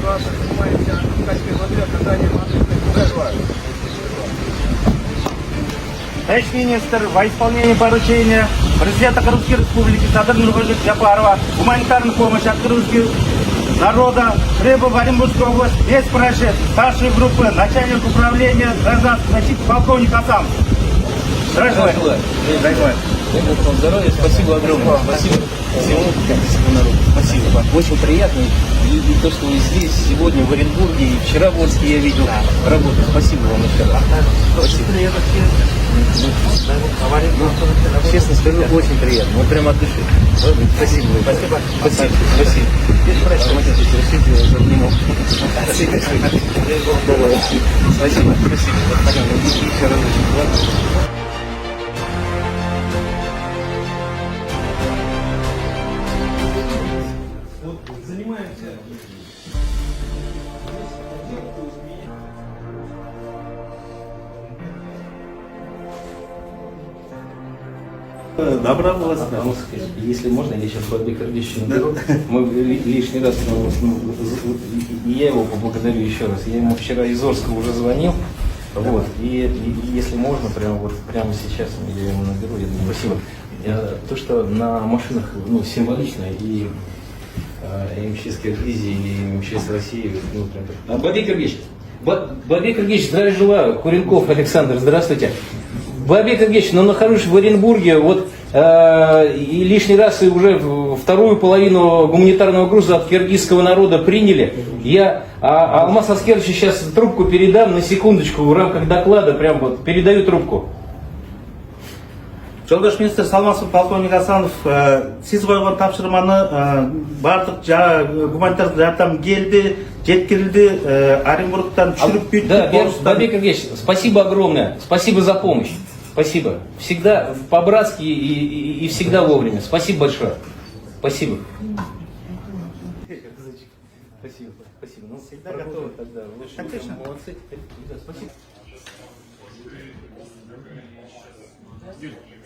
ситуация, занимаемся в качестве воды оказания воды. Товарищ министр, во исполнение поручения президента Крымской Республики Садыр Нургалиевича Джапарова гуманитарную помощь от крымского народа прибыл в Оренбургскую область без происшествий. Старшей группы начальник управления гражданской защиты полковник Асамов. Здравствуйте. Дай Бог вам здоровья, спасибо огромное. Спасибо. Всего народу. Спасибо. Очень приятно. И то, что вы здесь сегодня в Оренбурге, и вчера в Орске я видел работу. Спасибо вам еще раз. Спасибо. Честно скажу, очень приятно. Вот прямо от души. Спасибо. Спасибо. Спасибо. Спасибо. Разрешите, я обниму. Спасибо. Спасибо. Еще раз очень. Занимаемся. Добровольно. Если можно, я сейчас Бабик Ильич наберу. Мы лишний раз, я его поблагодарю еще раз. Я ему вчера из Орска уже звонил. Вот. И если можно, прямо сейчас я ему наберу, я думаю, спасибо. То, что на машинах символично, и МЧС Киргизии, и МЧС России. Бабик Ильич, здравия желаю. Куренков Александр, здравствуйте. Бабик Ильич, нахожусь в Оренбурге, и лишний раз и уже вторую половину гуманитарного груза от киргизского народа приняли. Я Алмаз Аскеровичу сейчас трубку передам на секундочку в рамках доклада, передаю трубку. Жолдаш министр Салмасов полковник Асанов, сиз койгон тапшырманы бардык гуманитар жардам келди, жеткирилди, Оренбургтан түшүрүп бүттүк. Да, Бабик Ильич, спасибо огромное, спасибо за помощь, спасибо. Всегда по-братски и всегда вовремя. Спасибо большое. Спасибо. Спасибо, спасибо. Ну, всегда готовы тогда. Конечно. Молодцы. Спасибо.